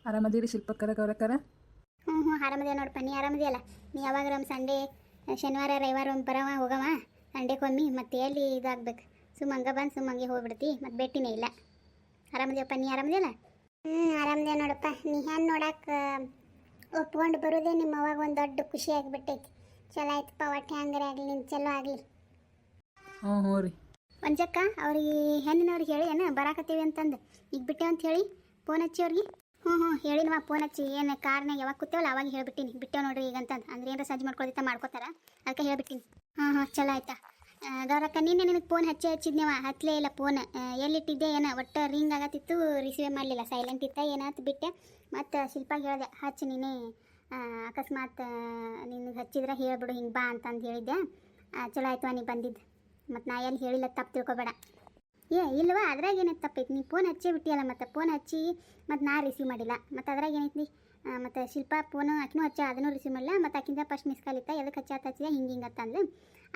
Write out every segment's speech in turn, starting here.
ಆರಾಮದಿರಿ ಶಿಲ್ಪಕ್ಕರ ಗೌರಕ್ಕರ? ಹ್ಞೂ ಹ್ಞೂ ಆರಾಮದೇ ನೋಡಪ್ಪ. ನೀ ಆರಾಮದಿಯಲ್ಲ? ನೀ ಯಾವಾಗ ನಮ್ಮ ಸಂಡೇ ಶನಿವಾರ ರವಿವಾರ ಒಂದು ಬರವ ಹೋಗವ ಸಂಡೇಕೊಮ್ಮಿ. ಮತ್ತೆ ಎಲ್ಲಿ ಇದಾಗಬೇಕು ಸುಮ್ಮಂಗೆ ಬಂದು ಸುಮ್ಮಂಗೆ ಹೋಗ್ಬಿಡ್ತಿ, ಮತ್ತೆ ಭೇಟಿನೇ ಇಲ್ಲ. ಆರಾಮದಿಯಪ್ಪ? ನೀ ಆರಾಮದಿಯಲ್ಲ? ಆರಾಮದೇ ನೋಡಪ್ಪ. ನೀ ಹೆಣ್ಣು ನೋಡಕ್ಕೆ ಒಪ್ಕೊಂಡು ಬರೋದೇ ನಿಮ್ಮ ಅವಾಗ ಒಂದು ದೊಡ್ಡ ಖುಷಿ ಆಗಿಬಿಟ್ಟೈತಿ. ಚಲೋ ಆಯ್ತಪ್ಪ, ಒಟ್ಟು ಹ್ಯಾಂಗಾರೆ ಆಗಲಿ, ನಿನ್ನ ಚಲೋ ಆಗಲಿ. ಹ್ಞೂ ಹ್ಞೂ ರೀ. ಒಂಚಕ್ಕ ಅವ್ರಿಗೆ ಹೆಣ್ಣಿನವ್ರಿಗೆ ಹೇಳಿ ಏನು ಬರಾಕತ್ತೀವಿ ಅಂತಂದು ಈಗ ಬಿಟ್ಟೆ ಅಂತ ಹೇಳಿ ಫೋನ್ ಹಚ್ಚಿ ಅವ್ರಿಗೆ. ಹ್ಞೂ ಹ್ಞೂ ಹೇಳಿನವ ಫೋನ್ ಹಚ್ಚಿ. ಏನು ಕಾರ್ನಾಗ ಯಾವಾಗ ಕೂತೇವಲ್ಲ ಅವಾಗ ಹೇಳ್ಬಿಟ್ಟಿನಿ ಬಿಟ್ಟೇವ್ ನೋಡ್ರಿ ಈಗ ಅಂತಂದು. ಅಂದ್ರೆ ಏನಾರ ಸಜ್ಜು ಮಾಡ್ಕೊಳ್ತಾ ಮಾಡ್ಕೋತಾರ, ಅದಕ್ಕೆ ಹೇಳ್ಬಿಟ್ಟಿನಿ. ಹಾಂ ಚಲೋ ಆಯ್ತಾ ಗೌರಕ್ಕ? ನಿನ್ನೆ ನಿನಗೆ ಫೋನ್ ಹಚ್ಚಿದ್ನೇವ, ಹತ್ತಲೇ ಇಲ್ಲ ಫೋನ್. ಎಲ್ಲಿಟ್ಟಿದ್ದೆ ಏನೋ ಒಟ್ಟು ರಿಂಗ್ ಆಗತ್ತಿತ್ತು, ರಿಸೀವ್ ಮಾಡಲಿಲ್ಲ, ಸೈಲೆಂಟ್ ಇತ್ತ ಏನಾಯ್ತು ಬಿಟ್ಟೆ. ಮತ್ತು ಶಿಲ್ಪಾಗಿ ಹೇಳಿದೆ ಹಚ್ಚಿ ನೀನೇ, ಅಕಸ್ಮಾತ್ ನಿನಗೆ ಹಚ್ಚಿದ್ರೆ ಹೇಳ್ಬಿಡು ಹಿಂಗೆ ಬಾ ಅಂತಂದು ಹೇಳಿದ್ದೆ. ಚಲೋ ಆಯ್ತು ನೀ ಬಂದಿದ್ದು. ಮತ್ತು ನಾ ಎಲ್ಲಿ ಹೇಳಿಲ್ಲ, ತಪ್ಪು ತಿಳ್ಕೊಬೇಡ. ಇಲ್ವಾ ಅದ್ರಾಗ ಏನೈತೆ ತಪ್ಪೈತಿ? ನೀ ಫೋನ್ ಹಚ್ಚೇ ಬಿಟ್ಟಿಯಲ್ಲ, ಮತ್ತು ಫೋನ್ ಹಚ್ಚಿ ಮತ್ತು ನಾ ರಿಸೀವ್ ಮಾಡಿಲ್ಲ, ಮತ್ತು ಅದ್ರಾಗ ಏನೈತಿ? ಮತ್ತು ಶಿಲ್ಪ ಫೋನು ಆಕಿನೂ ಹಚ್ಚ, ಅದನ್ನು ರಿಸೀವ್ ಮಾಡಿಲ್ಲ. ಮತ್ತು ಆಕಿಂದ ಫಸ್ಟ್ ಮಿಸ್ ಕಾಲ್ ಇತ್ತ, ಎದಕ್ಕೆ ಹಚ್ಚಿದೆ ಹಿಂಗೆ ಅಂತಂದು.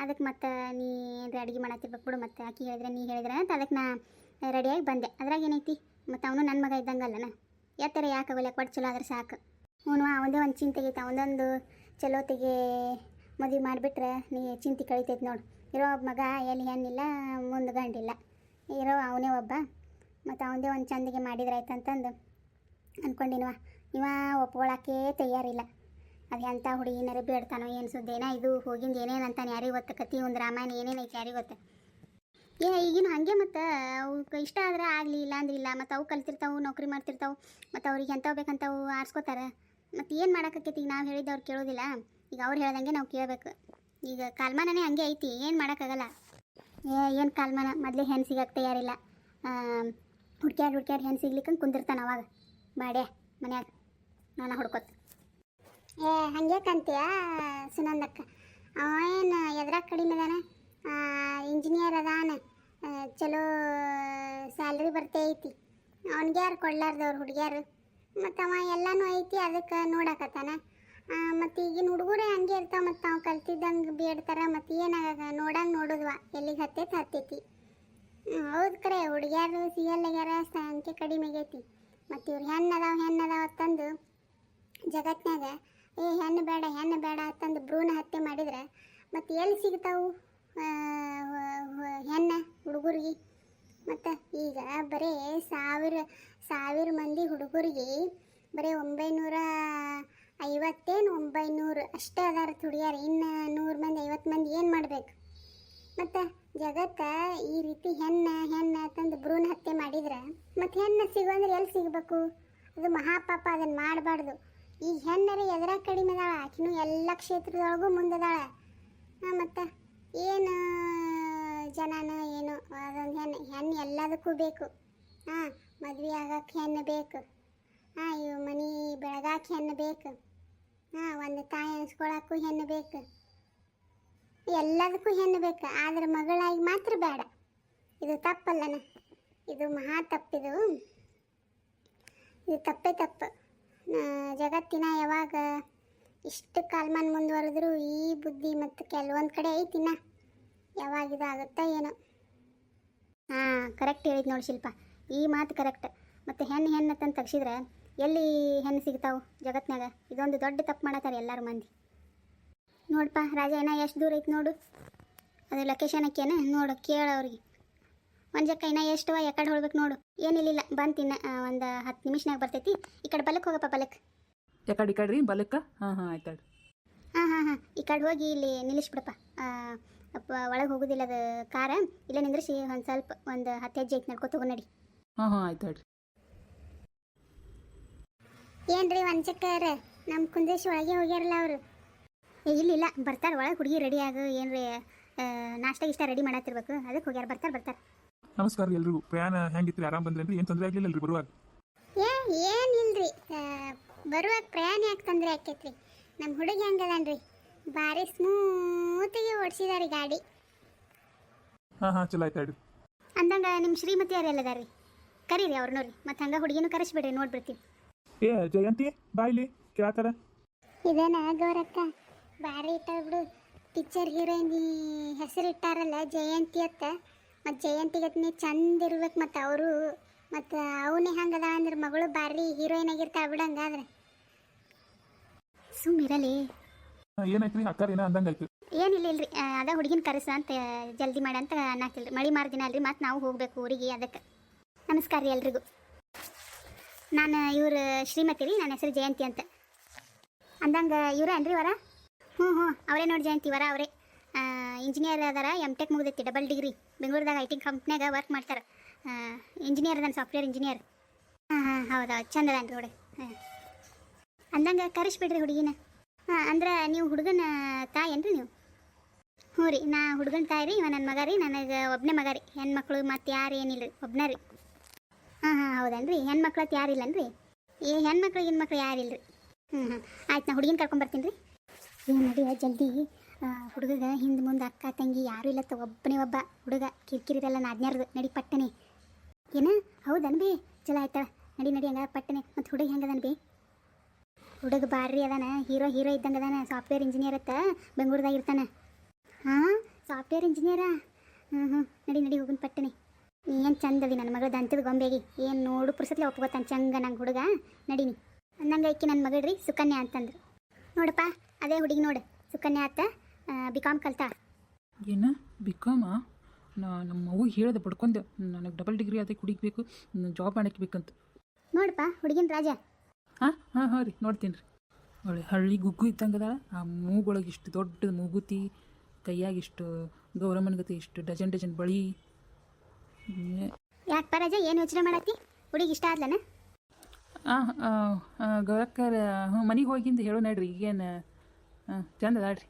ಅದಕ್ಕೆ ಮತ್ತು ನೀ ಏನಾರ ಅಡುಗೆ ಮಾಡತ್ತಿರ್ಬೇಕು ಬಿಡು, ಮತ್ತು ಆಕಿ ಹೇಳಿದ್ರೆ ನೀ ಹೇಳಿದ್ರೆ ಅಂತ ಅದಕ್ಕೆ ನಾ ರೆಡಿಯಾಗಿ ಬಂದೆ. ಅದ್ರಾಗ ಏನೈತಿ? ಮತ್ತು ಅವನು ನನ್ನ ಮಗ ಇದ್ದಂಗಲ್ಲನ, ಯಾತರ ಯಾಕಾಗಲ್ಲ, ಕೊಟ್ಟು ಚಲೋ ಆದ್ರೆ ಸಾಕು. ಅವನು ಒಂದೇ ಒಂದು ಚಿಂತೆಗೈತೆ, ಒಂದೊಂದು ಚಲೋತೆಗೆ ಮದುವೆ ಮಾಡಿಬಿಟ್ರೆ ನೀ ಚಿಂತೆ ಕಳಿತೈತೆ ನೋಡು. ಇರೋ ಮಗ ಎಲ್ಲಿ ಹೆಣ್ಣಿಲ್ಲ, ಮುಂದೆ ಗಂಡಿಲ್ಲ, ಇರೋ ಅವನೇ ಒಬ್ಬ. ಮತ್ತು ಅವನದೇ ಒಂದು ಚಂದಿಗೆ ಮಾಡಿದ್ರಾಯ್ತು ಅಂತಂದು ಅಂದ್ಕೊಂಡಿನವ. ಇವ ಒಪ್ಕೊಳಕ್ಕೆ ತಯಾರಿಲ್ಲ. ಅದು ಎಂಥ ಹುಡುಗಿನಾರ ಬೇಡ್ತಾನೋ ಏನು ಸುದ್ದೇನ ಇದು ಹೋಗಿಂದ ಏನೇನು ಅಂತಾನೆ ಯಾರಿಗೆ ಗೊತ್ತ? ಕತಿ ಒಂದು ರಾಮಾಯಣ ಏನೇನೈತೆ ಯಾರಿಗೆ ಗೊತ್ತ? ಈಗಿನ ಹಾಗೆ. ಮತ್ತು ಅವಕ್ಕೆ ಇಷ್ಟ ಆದ್ರೆ ಆಗಲಿ, ಇಲ್ಲ ಅಂದ್ರೆ ಇಲ್ಲ. ಮತ್ತು ಅವು ಕಲ್ತಿರ್ತಾವೆ, ನೌಕರಿ ಮಾಡ್ತಿರ್ತಾವೆ, ಮತ್ತು ಅವ್ರಿಗೆ ಎಂಥವು ಬೇಕಂತವು ಆರಿಸ್ಕೋತಾರೆ. ಮತ್ತು ಏನು ಮಾಡೋಕ್ಕೈತಿ? ಈಗ ನಾವು ಹೇಳಿದ್ದವ್ರು ಕೇಳೋದಿಲ್ಲ, ಈಗ ಅವ್ರು ಹೇಳ್ದಂಗೆ ನಾವು ಕೇಳಬೇಕು. ಈಗ ಕಾಲ್ಮಾನನೇ ಹಂಗೆ ಐತಿ, ಏನು ಮಾಡೋಕ್ಕಾಗಲ್ಲ. ಏನು ಕಾಲ್ಮಾನ? ಮೊದಲೇ ಹೆಣ್ಣು ಸಿಗಕ್ಕೆ ತಯಾರಿಲ್ಲ. ಹುಡ್ಕ್ಯಾಡ್ ಹೆಣ್ಣು ಸಿಗ್ಲಿಕ್ಕಂಗೆ ಕುಂದಿರ್ತಾನೆ ಅವಾಗ ಬಾಡ್ಯ ಮನ್ಯಾಗ ನಾನು ಹುಡ್ಕೋತ. ಹಂಗೆ ಕಂತೀಯ ಸುನಂದಕ್ಕ? ಅವ ಏನು ಎದ್ರಾಗ ಕಡಿಮೆ ಅದಾನ? ಇಂಜಿನಿಯರ್ ಅದಾನ, ಚಲೋ ಸ್ಯಾಲ್ರಿ ಬರ್ತೈತಿ. ಅವ್ನಿಗೆ ಯಾರು ಕೊಡ್ಲಾರ್ದವ್ರು ಹುಡುಗ್ಯಾರು? ಮತ್ತು ಅವ ಎಲ್ಲನೂ ಐತಿ, ಅದಕ್ಕೆ ನೋಡಕತ್ತಾನ. ಮತ್ತು ಈಗಿನ ಹುಡುಗರೇ ಹಂಗೆ ಇರ್ತಾವೆ, ಮತ್ತು ನಾವು ಕಲ್ತಿದ್ದಂಗೆ ಬೇಡ್ತಾರೆ. ಮತ್ತು ಏನಾಗ ನೋಡಂಗೆ ನೋಡಿದ್ವ, ಎಲ್ಲಿಗೆ ಹತ್ತೈತಿ. ಹೌದು ಕರೆ, ಹುಡುಗ್ಯಾರು ಸಿಗಲ್ಲಾಗ್ಯಾರ, ಸಂಖ್ಯೆ ಕಡಿಮೆ ಆಗೈತಿ. ಮತ್ತು ಇವ್ರು ಹೆಣ್ಣದಾವ ಅಂತಂದು ಜಗತ್ನಾಗ ಹೆಣ್ಣು ಬೇಡ ಅಂತಂದು ಭ್ರೂಣ ಹತ್ಯೆ ಮಾಡಿದ್ರೆ ಮತ್ತು ಎಲ್ಲಿ ಸಿಗ್ತಾವು ಹೆಣ್ಣು ಹುಡುಗರಿಗೆ? ಮತ್ತು ಈಗ ಬರೀ ಸಾವಿರ ಮಂದಿ ಹುಡುಗರಿಗೆ ಬರೀ 950 ಅಷ್ಟೇ ಅದಾರ ಹುಡುಗಿಯಾರು. ಇನ್ನು 100 ಮಂದಿ 50 ಮಂದಿ ಏನು ಮಾಡಬೇಕು? ಮತ್ತು ಜಗತ್ತ ಈ ರೀತಿ ಹೆಣ್ಣು ಅಂತಂದು ಭ್ರೂಣ ಹತ್ಯೆ ಮಾಡಿದ್ರೆ ಮತ್ತು ಹೆಣ್ಣು ಸಿಗೋಂದ್ರೆ ಎಲ್ಲಿ ಸಿಗಬೇಕು? ಅದು ಮಹಾಪಾಪ, ಅದನ್ನು ಮಾಡಬಾರ್ದು. ಈ ಹೆಣ್ಣರಿ ಎದರ ಕಡಿಮೆ ಅದಾಳ, ಆಕಿನೂ ಎಲ್ಲ ಕ್ಷೇತ್ರದೊಳಗೂ ಮುಂದದಾಳ. ಮತ್ತು ಏನು ಜನನ ಏನು ಅದೊಂದು ಹೆಣ್ಣು ಎಲ್ಲದಕ್ಕೂ ಬೇಕು. ಮದುವೆ ಆಗಕ್ಕೆ ಹೆಣ್ಣು ಬೇಕು, ಇವು ಮನೆ ಬೆಳಗಾಕೆ ಹೆಣ್ಣು ಬೇಕು, ಒಂದು ತಾಯಿ ಅನ್ಸ್ಕೊಳಕ್ಕೂ ಹೆಣ್ಣು ಬೇಕು, ಎಲ್ಲದಕ್ಕೂ ಹೆಣ್ಣು ಬೇಕು. ಆದ್ರೆ ಮಗಳಾಗಿ ಮಾತ್ರ ಬೇಡ. ಇದು ತಪ್ಪಲ್ಲನ? ಇದು ಮಹಾ ತಪ್ಪಿದು. ಇದು ತಪ್ಪು. ಜಗತ್ತಿನ ಯಾವಾಗ ಇಷ್ಟು ಕಾಲ್ಮಾನ ಮುಂದುವರೆದ್ರು ಈ ಬುದ್ಧಿ ಮತ್ತು ಕೆಲವೊಂದು ಕಡೆ ಐತಿನ, ಯಾವಾಗ ಇದು ಆಗುತ್ತಾ ಏನೋ. ಕರೆಕ್ಟ್ ಹೇಳಿದ್ ನೋಡಿ ಶಿಲ್ಪ, ಈ ಮಾತು ಕರೆಕ್ಟ್. ಮತ್ತು ಹೆಣ್ಣು ಅಂತಂದು ತೆಗ್ಸಿದ್ರೆ ಎಲ್ಲಿ ಹೆಣ್ಣು ಸಿಗ್ತಾವೆ ಜಗತ್ನಾಗ? ಇದೊಂದು ದೊಡ್ಡ ತಪ್ಪು ಮಾಡತ್ತಾರೆ ಎಲ್ಲರೂ ಮಂದಿ. ನೋಡಪ್ಪ ರಾಜ, ಏನೋ ಎಷ್ಟು ದೂರ ಐತೆ ನೋಡು, ಅದು ಲೊಕೇಶನ್ ಹಾಕ್ಯಾನ ನೋಡು, ಕೇಳೋರಿಗೆ. ಒಂಜಕ್ಕ ಇನ್ನ ಎಷ್ಟವ ಯಾಕಡೆ ಹೋಗ್ಬೇಕು ನೋಡು. ಏನಿಲ್ಲ ಬಂತಿನ್ನ ಒಂದು 10 ನಿಮಿಷನಾಗ ಬರ್ತೈತಿ. ಈ ಕಡೆ ಬಲಕ್ಕೆ ಹೋಗಪ್ಪ, ಬಲಕ್ಕೆ. ಯಾಕಡೆ ಈ ಕಡೆ ರೀ? ಬಲಕ್ಕೆ? ಹಾಂ ಆಯ್ತು. ಹಾಂ ಈ ಕಡೆ ಹೋಗಿ ಇಲ್ಲಿ ನಿಲ್ಲಿಸ್ಬಿಡಪ್ಪ. ಒಳಗೆ ಹೋಗೋದಿಲ್ಲ ಅದು ಕಾರ, ಇಲ್ಲೇ ನಿಂದ್ರಿಸಿ ಒಂದು ಸ್ವಲ್ಪ ಒಂದು 10 ಹೆಜ್ಜೆ ಐತೆ ನಡ್ಕೊತ ಹೋಗಿ ನಡಿ. ಹಾಂ ಆಯ್ತು. ಏನ್ರಿ ವಂಚಕರ, ನಮ್ಮ ಕುಂದೇಶ್ ಒಳಗೆ ಹೋಗ್ಯಾರಲ್ಲ ಅವರು? ಇಲ್ಲ ಬರ್ತಾರೆ ಒಳಗೆ. ಹುಡುಗಿ ರೆಡಿ ಆಗು, ಏನ್ರಿ ನಾಷ್ಟ ಇಷ್ಟ ರೆಡಿ ಮಾಡತ್ತಿರ್ಬೇಕು, ಅದಕ್ಕೆ ಹೋಗ್ಯಾರ. ಬರ್ತಾರೆ. ನಮಸ್ಕಾರ ಎಲ್ರಿಗೂ. ಪ್ರಯಾಣ ಹೆಂಗಿತ್ರಿ? ಆರಾಮ್ ಬಂದ್ರೇನ್ರಿ? ಏನು ತೊಂದರೆ ಆಗಲಿಲ್ಲಲ್ರಿ ಬರುವಾಗ? ಏನಿಲ್ರಿ, ಬರುವಾಗ ಪ್ರಯಾಣ ಯಾಕೆ ತೊಂದರೆ ಆಕೈತ್ರಿ? ನಮ್ಮ ಹುಡುಗಿ ಹೆಂಗದನ್ರಿ, ಭಾರಿ ಸ್ಮೂತಿಗೆ ಓಡಿಸಿದಾರಿ ಗಾಡಿ. ಹಾಂ ಚಲೋ ಆಯ್ತು ಹೇಳ್ರಿ. ಅಂದಂಗ ನಿಮ್ಮ ಶ್ರೀಮತಿ ಯಾರೆಲ್ಲದಾರ್ರಿ? ಕರೀರಿ ಅವ್ರು ನೋಡ್ರಿ, ಮತ್ತು ಹಂಗೆ ಹುಡುಗಿನೂ ಕರೆಸ್ಬಿಡ್ರಿ, ನೋಡ್ಬಿಡ್ತೀವಿ. ಜಯಂತಿ ಬಾಯ್ಲಿ ಕೇಳ್ತಾರ. ಇದೇನ ಗೌರಕ್ಕ? ಭಾರಿ ಇಟ್ಟಾರ ಬಿಡು. ಪಿಕ್ಚರ್ ಹೀರೋಯಿನ್ ಹೆಸರು ಇಟ್ಟಾರಲ್ಲ ಜಯಂತಿ ಅತ್ತ. ಮತ್ತು ಜಯಂತಿಗತ್ನೇ ಚಂದ ಇರ್ಬೇಕು. ಮತ್ತು ಅವರು ಮತ್ತು ಅವನೇ ಹಂಗದ ಅಂದ್ರೆ ಮಗಳು ಬಾರಿ ಹೀರೋಯಿನ್ ಆಗಿರ್ತಾಳ ಬಿಡಂಗಾದ್ರೆ ಸುಮ್ಮಿರಲಿ. ಏನಾಯ್ತು ರೀ ಅಕ್ಕಾರ ಏನೋ ಅಂದಂಗಾಯ್ತು. ಏನಿಲ್ಲ ಇಲ್ರಿ ಅದ ಹುಡುಗಿನ ಕರೆಸ ಅಂತ ಜಲ್ದಿ ಮಾಡಿ ಅಂತ ಅನ್ನತ್ತಿಲ್ರಿ. ಮಳೆ ಮಾರ ದಿನ ಅಲ್ರಿ, ಮತ್ತು ನಾವು ಹೋಗ್ಬೇಕು ಊರಿಗೆ, ಅದಕ್ಕೆ. ನಮಸ್ಕಾರ ರೀ ಎಲ್ರಿಗೂ. ನಾನು ಇವ್ರ ಶ್ರೀಮತಿ ರೀ, ನನ್ನ ಹೆಸರು ಜಯಂತಿ ಅಂತ. ಅಂದಂಗೆ ಇವರೇ ಅನ್ರಿ ವರ? ಹ್ಞೂ ಅವರೇ ನೋಡಿ ಜಯಂತಿ ವರ ಅವರೇ. ಇಂಜಿನಿಯರ್ ಅದಾರ, M.Tech ಮುಗಿದೈತಿ, ಡಬಲ್ ಡಿಗ್ರಿ. ಬೆಂಗಳೂರದಾಗ IT ಕಂಪ್ನ್ಯಾಗ ವರ್ಕ್ ಮಾಡ್ತಾರೆ. ಇಂಜಿನಿಯರ್ ಅದಾನ, ಸಾಫ್ಟ್ವೇರ್ ಇಂಜಿನಿಯರ್. ಹೌದಾ, ಚಂದ ಅದಾನ್ರಿ ಹುಡುಗ. ಅಂದಂಗೆ ಕರೆಸ್ಬಿಡ್ರಿ ಹುಡುಗಿನ. ಅಂದ್ರೆ ನೀವು ಹುಡುಗನ ತಾಯೇನ್ರಿ ನೀವು? ಹ್ಞೂ ರೀ, ನಾ ಹುಡುಗನ ತಾಯಿ ರೀ, ಇವ ನನ್ನ ಮಗ ರೀ. ನನಗೆ ಒಬ್ಬನೇ ಮಗ ರೀ, ಹೆಣ್ಮಕ್ಳು ಮತ್ತು ಯಾರು ಏನಿಲ್ಲ ರೀ, ಒಬ್ಬನೇ ರೀ. ಹೌದನ್ರಿ, ಹೆಣ್ಮಕ್ಳು ಅಂತ ಯಾರು ಇಲ್ಲನ್ರಿ? ಈ ಹೆಣ್ಮಕ್ಳು ಯಾರಿಲ್ಲ ರೀ. ಆಯ್ತು, ನಾ ಹುಡುಗಿನ ಕರ್ಕೊಂಬರ್ತೀನಿ ರೀ. ಏನು ನಡಿಯ ಜಲ್ದಿ. ಹುಡುಗಗ ಹಿಂದೆ ಮುಂದೆ ಅಕ್ಕ ತಂಗಿ ಯಾರೂ ಇಲ್ಲತ್ತ, ಒಬ್ಬನೇ ಒಬ್ಬ ಹುಡುಗ. ಕಿರಿಕಿರಿರಲ್ಲ ನಾದ್ನ್ಯಾರ್ದು. ನಡಿ ಪಟ್ಟನೆ. ಏನು ಹೌದನ್ ಬಿ? ಚಲೋ ಆಯ್ತಾ, ನಡಿ ಹಂಗ ಪಟ್ಟನೆ. ಮತ್ತು ಹುಡುಗ ಹೆಂಗದನ್ ಬಿ? ಹುಡುಗ ಬಾರ್ರಿ ಅದಾನ, ಹೀರೋ ಇದ್ದಂಗೆ ಅದಾನ. ಸಾಫ್ಟ್ವೇರ್ ಇಂಜಿನಿಯರ್ ಅತ್ತ, ಬೆಂಗಳೂರದಾಗ ಇರ್ತಾನೆ. ಸಾಫ್ಟ್ವೇರ್ ಇಂಜಿನಿಯರಾ? ನಡಿ ಹೋಗುನ್ ಪಟ್ಟನೆ. ಏನು ಚಂದದಿ ನನ್ನ ಮಗಳು ದಂತದ ಗೊಂಬೆಗಿ. ಏನು ನೋಡು ಪುರ್ಸತ್ಲೆ ಒಪ್ಕೋತಾನೆ ಚಂಗ ನಂಗೆ ಹುಡುಗ. ನಡೀನಿ ಅಂದಂಗೆ ಐಕಿ ನನ್ನ ಮಗಳ್ರಿ, ಸುಕನ್ಯಾ ಅಂತಂದ್ರು. ನೋಡಪ್ಪ ಅದೇ ಹುಡುಗಿ ನೋಡು, ಸುಕನ್ಯಾ ಆತ, BCom ಕಲ್ತಾಳ. ಏನು ಬಿಕಾಮ? ನಮ್ಮ ಮಗುಗೆ ಹೇಳ್ದೆ ಪಡ್ಕೊಂಡೆ, ನನಗೆ ಡಬಲ್ ಡಿಗ್ರಿ ಅದಕ್ಕೆ ಹುಡುಗಬೇಕು, ಜಾಬ್ ಮಾಡಕ್ಕೆ ಬೇಕಂತ. ನೋಡಪ್ಪ ಹುಡುಗಿನ ರಾಜ. ಹಾಂ ರೀ, ನೋಡ್ತೀನಿ ರೀ. ಒಳ್ಳೆ ಹಳ್ಳಿ ಗುಗ್ಗು ಇದ್ದಂಗೆ ಅದಾಳ. ಆ ಮೂಗೊಳಗೆ ಇಷ್ಟು ದೊಡ್ಡ ಮೂಗುತಿ, ಕೈಯಾಗ ಇಷ್ಟು ಗೌರಮ್ಮನಗತಿ, ಇಷ್ಟು ಡಜನ್ ಬಳಿ. ಯಾಕೆ ರಾಜ, ಏನು ಯೋಚನೆ ಮಾಡತ್ತಿ? ಹುಡುಗಿ ಇಷ್ಟ ಆದ್ಲನ? ಗೌರಕ್ಕರ ಮನೆಗೆ ಹೋಗಿಂದ ಹೇಳೋ ನಡ್ರಿ. ಈಗೇನು ಚಂದ ಅದಾಳ್ರಿ.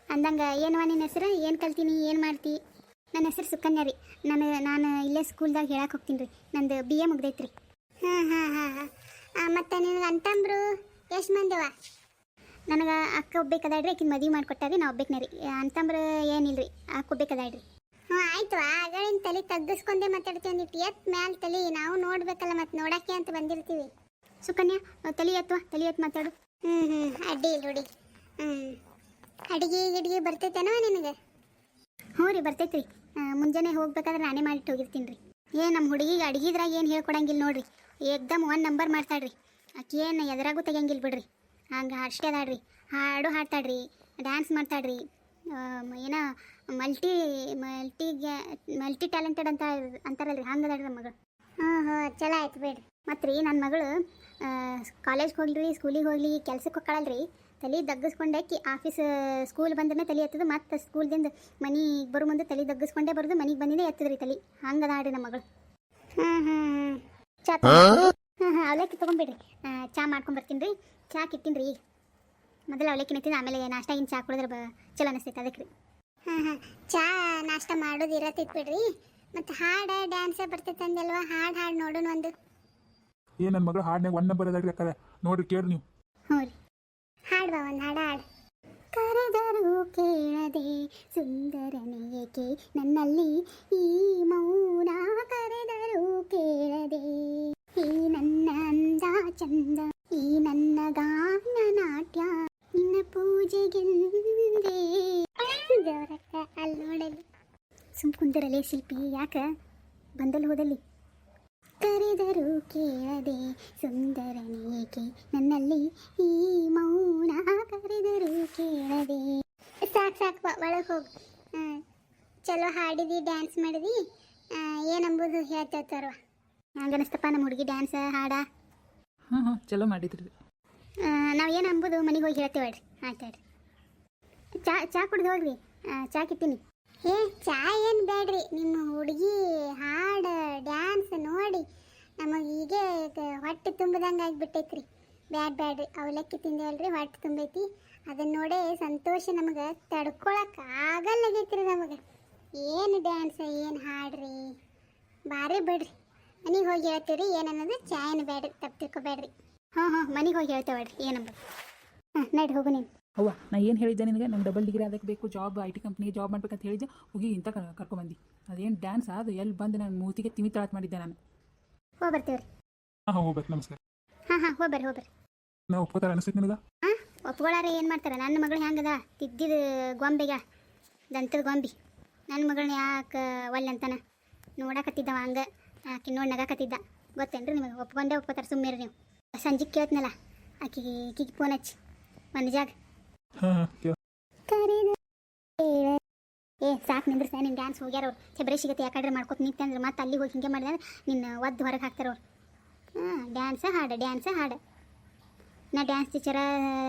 ಅಂದಂಗೆ ಏನವ ನಿನ್ನ ಹೆಸರು? ಏನು ಕಲ್ತೀನಿ, ಏನು ಮಾಡ್ತಿ? ನನ್ನ ಹೆಸರು ಸುಕನ್ಯಾ ರೀ. ನಾನು ಇಲ್ಲೇ ಸ್ಕೂಲ್ದಾಗ ಹೇಳಕ್ಕೆ ಹೋಗ್ತೀನಿ ರೀ. ನಂದು BA ಮುಗ್ದೈತ್ರಿ. ಮತ್ತು ನಿನಗೆ ಅಂತಂಬ್ರು ಎಷ್ಟು ಮಂದಿವ? ನನಗೆ ಅಕ್ಕ ಒಬ್ಬೇಕದಾಡ್ರಿ, ಆಕಿನ ಮದುವೆ ಮಾಡಿಕೊಟ್ಟಾರಿ, ನಾ ಒಬ್ಬೇಕನೇ ರೀ. ಅಂತಂಬ್ರು ಏನಿಲ್ಲ ರೀ, ಅಕ್ಕ ಒಬ್ಬೇಕದಾಡ್ರಿ. ಆಯ್ತು, ಆಗಳಿನ ತಲೆ ತಗ್ಗಿಸ್ಕೊಂಡೆ ಮಾತಾಡ್ತೀವಿ. ಒಂದಿಟ್ಟು ಮ್ಯಾಲೆ ತಲೆ ನಾವು ನೋಡ್ಬೇಕಲ್ಲ, ಮತ್ತು ನೋಡಕ್ಕೆ ಅಂತ ಬಂದಿರ್ತೀವಿ. ಸುಕನ್ಯಾ ತಲೆ ಎತ್ತು ಮಾತಾಡು. ಅಡ್ಡಿ ಇಲ್ಲ ಹುಡುಗಿ. ಅಡಿಗೆ ಬರ್ತೈತೇನೋ ನಿನಗೆ? ಹ್ಞೂ ರೀ, ಬರ್ತೈತ್ರಿ. ಮುಂಜಾನೆ ಹೋಗ್ಬೇಕಾದ್ರೆ ನಾನೇ ಮಾಡಿಟ್ಟು ಹೋಗಿರ್ತೀನಿ ರೀ. ನಮ್ಮ ಹುಡುಗಿಗೆ ಅಡುಗಿದ್ರಾಗ ಏನು ಹೇಳ್ಕೊಡಂಗಿಲ್ಲ ನೋಡ್ರಿ. ಏಕ್ದಮ್ 1 ನಂಬರ್ ಮಾಡ್ತಾಳ್ರಿ. ಆಕೆ ಏನು ಎದರಾಗೂ ತೆಗಿಯಂಗಿಲ್ಲ ಬಿಡ್ರಿ. ಹಂಗೆ ಅಷ್ಟೇ ಅದಾಳ್ರಿ. ಹಾಡು ಹಾಡ್ತಾಳ್ರಿ, ಡ್ಯಾನ್ಸ್ ಮಾಡ್ತಾಳ್ರಿ. ಏನೋ ಮಲ್ಟಿ ಟ್ಯಾಲೆಂಟೆಡ್ ಅಂತಾರಲ್ರಿ, ಹಂಗೆ ಅದಾಳ್ರಿ ನಮ್ಮ ಮಗಳು. ಚಲೋ ಆಯ್ತು ಬಿಡ್ರಿ. ಮತ್ತು ರೀ ನನ್ನ ಮಗಳು ಕಾಲೇಜ್ಗೆ ಹೋಗ್ಲಿ, ಸ್ಕೂಲಿಗೆ ಹೋಗ್ಲಿ, ಕೆಲ್ಸಕ್ಕೆ ಹೋಗ್ಕಳಲ್ರಿ, ತಲೆ ದಗ್ಗಿಸ್ಕೊಂಡಾಕಿ ಸ್ಕೂಲ್ ಬಂದ್ರೆ ತಲೆ ಎತ್ತದು, ಮತ್ತು ಸ್ಕೂಲ್ದಿಂದ ಮನೆಗೆ ಬರೋ ಮುಂದೆ ತಲೆ ದಗ್ಗಿಸ್ಕೊಂಡೇ ಬರೋದು, ಮನೆಗೆ ಬಂದಿದ್ದೇ ಎತ್ತದ್ರಿ ತಲೆ. ಹಂಗೆ ಅದಾಳ್ರಿ ನಮ್ಮ ಮಗಳು. ಚಾ ಅವಲಕ್ಕಿ ತೊಗೊಂಬಿಡ್ರಿ. ಚಾ ಮಾಡ್ಕೊಂಬರ್ತೀನಿ ರೀ. ಚಾ ಕಿತ್ತೀನಿ ರೀ. ಈಗ ಮೊದಲು ಅವಲಕ್ಕಿ ನಿಂತಿದ್ದು, ಆಮೇಲೆ ನಾಷ್ಟಾಗಿನ ಚಾ ಕುಡಿದ್ರೆ ಚಲೋ ಅನಿಸ್ತೈತೆ, ಅದಕ್ಕೆ ರೀ. ಚಾ ನಾಷ್ಟ ಮಾಡೋದು ಇರತ್ತೈತೆ ಬಿಡ್ರಿ. ಮತ್ತು ಹಾಡು ಡ್ಯಾನ್ಸ ಬರ್ತೈತೆ ಅಂದಲ್ವಾ? ಹಾಡು ನೋಡೋಣ ಒಂದು. ನನ್ನ ಮಗಳು ಹಾಡ್ನಾಗ 1 ನಂಬರ್ ಅದಾಳ್ರಿ ಅಕ್ಕಾರ, ನೋಡ್ರಿ ಕೇಳ್ರಿ ನೀವು. ಹ್ಞೂ ರೀ, ಹಾಡು ಬಾ, ಒಂದು ಹಾಡು. ಕರೆದರೂ ಕೇಳದೆ ಸುಂದರನೇಕೆ ನನ್ನಲ್ಲಿ ಈ ಮೌನ, ಕರೆದರೂ ಕೇಳದೆ ಈ ನನ್ನ ಅಂದ ಚಂದ, ಈ ನನ್ನ ಗಾನ ನಾಟ್ಯ, ನಿನ್ನ ಪೂಜೆಗೆಂದೇ. ದೇವರಕ್ಕ ಅಲ್ಲಿ ನೋಡಲಿ. ಕುಂದರಲೇ ಶಿಲ್ಪಿ, ಯಾಕೆ ಬಂದಲ್ಲಿ ಹೋದಲ್ಲಿ? ಕರೆದರೂ ಕೇಳದೆ ಸುಂದರನೇಕೆ ನನ್ನಲ್ಲಿ ಈ ಮೌನ, ಕರೆದರೂ ಕೇಳದೆ. ಸಾಕು ಒಳಗೆ ಹೋಗು. ಚಲೋ ಹಾಡಿದಿ, ಡ್ಯಾನ್ಸ್ ಮಾಡಿದಿ, ಏನಂಬುದು ಹೇಳ್ತೇಳ್ತಾರವ. ಹಂಗೆ ಅನಿಸ್ತಪ್ಪ ನಮ್ಮ ಹುಡುಗಿ ಡ್ಯಾನ್ಸ್ ಹಾಡ. ಚಲೋ ಮಾಡಿದ್ರಿ. ನಾವು ಏನು ಅಂಬುದು ಮನೆಗೆ ಹೋಗಿ ಹೇಳ್ತೇವಳ್ರಿ. ಆಯ್ತು ಹೇಳ್ರಿ. ಚಾ ಕುಡ್ದು ಹೋಗ್ರಿ. ಚಾ ಕಿತ್ತೀನಿ. ಚಾ ಏನು ಬೇಡ್ರಿ, ನಿಮ್ಮ ಹುಡುಗಿ ಹಾಡು ಡ್ಯಾನ್ಸ್ ನೋಡಿ ನಮಗೆ ಈಗ ಹೊಟ್ಟೆ ತುಂಬಿದಂಗೆ ಆಗಿಬಿಟ್ಟೈತ್ರಿ. ಬ್ಯಾಡ್ರಿ, ಅವಲಕ್ಕಿ ತಿಂದೇವಲ್ರಿ, ಹೊಟ್ಟೆ ತುಂಬೈತಿ. ಅದನ್ನ ನೋಡೇ ಸಂತೋಷ ನಮಗೆ ತಡ್ಕೊಳಕ್ಕೆ ಆಗಲ್ಲಾಗೈತ್ರಿ ನಮಗೆ. ಏನು ಡ್ಯಾನ್ಸ್, ಏನು ಹಾಡ್ರಿ, ಭಾರಿ ಬಿಡ್ರಿ. ಮನೆಗೆ ಹೋಗಿ ಹೇಳ್ತೀವಿ ರೀ. ಏನನ್ನೋದು ಚಾ ಏನು ಬೇಡ್ರಿ, ತಪ್ಪು ತಿಳ್ಕೊಬೇಡ್ರಿ. ಮನೆಗೆ ಹೋಗಿ ಹೇಳ್ತೇವಳ್ರಿ ಏನಂಬ. ನಡಿ ಹೋಗು ನೀನು. ಅವ್ವ, ನಾ ಏನು ಹೇಳಿದ್ದೆ ನಿನಗೆ? ನಂಗೆ ಡಬಲ್ ಡಿಗ್ರಿ ಅದಕ್ಕೆ ಬೇಕು, ಜಾಬ್ IT ಕಂಪ್ನಿಗೆ ಜಾಬ್ ಮಾಡ್ಬೇಕಂತ ಹೇಳಿದ್ದೆ. ಹೋಗಿ ಇಂಥ ಕರ್ಕೊಂಬಂದು ಅದೇನು ಡ್ಯಾನ್ಸ್ ಅದು ಎಲ್ಲಿ ಬಂದು ನಾನು ಮೂತಿಗೆ ತಿಮಿ ತಳತ್ ಮಾಡಿದ್ದೆ ನಾನು. ಹೋಗಿ ಬರ್ತೀವ್ರಿ. ಹೋಗ್ಬೇಕು. ನಮಸ್ಕಾರ. ಹೋಗ್ಬರ್ರಿ. ನಾವು ಒಪ್ಕೋತಾರೆ ಅನಿಸ್ತೈತೆ ನಿನಗೆ? ಒಪ್ಕೊಳ್ಳಾರೆ ಏನು ಮಾಡ್ತಾರೆ? ನನ್ನ ಮಗಳು ಹೆಂಗದ ತಿದ್ದಿದ ಗೊಂಬೆಗ, ದಂತದ ಗೊಂಬಿ. ನನ್ನ ಮಗಳನ್ನ ಯಾಕೆ ಒಲ್ಲೆ ಅಂತಾನೆ ನೋಡಕತ್ತಿದ್ದವ. ಹಂಗೆ ಆಕೆ ನೋಡಿ ನಗಾಕತ್ತಿದ್ದ ಗೊತ್ತೇನ್ರಿ ನಿಮಗೆ ಒಪ್ಕೊಂಡೇ ಒಪ್ಕೋತಾರೆ ಸುಮ್ಮನೆ ನೀವು ಸಂಜೆಗೆ ಕೇಳ್ತನಲ್ಲ ಆಕಿಗೆ ಫೋನ್ ಹಚ್ಚಿ ಮನಜಾಗ ಹಾಂ ಹಾಂ ಸಾಕು ನಿಂದ್ರಸ ನಿನ್ನ ಡ್ಯಾನ್ಸ್ ಹೋಗ್ಯಾರ ಅವ್ರು ಚಬರೆ ಸಿಗತ್ತೆ ಯಾಕಡ್ರೆ ಮಾಡ್ಕೊತ ನಿಂತೆ ಅಂದ್ರೆ ಮತ್ತೆ ಅಲ್ಲಿ ಹೋಗಿ ಹಿಂಗೆ ಮಾಡಿದ್ರೆ ನಿನ್ನ ಒದ್ದು ಹೊರಗೆ ಹಾಕ್ತಾರೆ ಅವ್ರು ಡ್ಯಾನ್ಸ ಹಾಡು ನಾ ಡ್ಯಾನ್ಸ್ ಟೀಚರ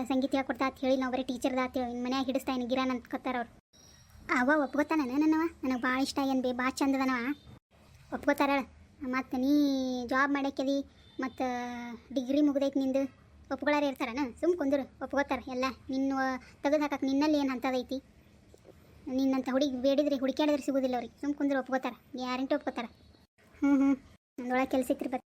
ಸಂಗೀತ ಹೇಳ್ಕೊಡ್ತಾ ಅಂತ ಹೇಳಿ ನಾವು ಬರೀ ಟೀಚರ್ದ ಅಂತ ಹೇಳಿ ನಿಮ್ಮ ಮನ್ಯಾಗ ಹಿಡಿಸ್ತಾ ಇನ್ನು ಗಿರಾನ್ ಅಂದ್ಕೊತಾರ ಅವ್ರು ಒಪ್ಕೋತಾನ ನನ್ನವ ನನಗೆ ಭಾಳ ಇಷ್ಟ ಏನು ಭಾಳ ಚಂದದನವ ಒಪ್ಕೋತಾರ ಮತ್ತು ನೀ ಜಾಬ್ ಮಾಡಕ್ಯದಿ ಮತ್ತು ಡಿಗ್ರಿ ಮುಗ್ದೈತಿ ನಿಂದು ಒಪ್ಕೊಳ್ಳಾರ ಇರ್ತಾರನ ಸುಮ್ಮ ಕುಂದ್ರು ಒಪ್ಕೋತಾರೆ ಎಲ್ಲ ನಿನ್ನ ತೆಗೆದು ಹಾಕಕ್ಕೆ ನಿನ್ನಲ್ಲಿ ಏನು ಅಂತದೈತಿ ನಿನ್ನಂತ ಹುಡುಗಿ ಬೇಡಿದ್ರೆ ಹುಡುಕ್ಯಾಡಿದ್ರೆ ಸಿಗೋದಿಲ್ಲ ಅವ್ರಿಗೆ ಸುಮ್ಮ ಕುಂದ್ರು ಒಪ್ಕೋತಾರೆ ಗ್ಯಾರಂಟಿ ಒಪ್ಕೋತಾರೆ ನಂದೊಳಗೆ ಕೆಲಸ ಇತ್ತು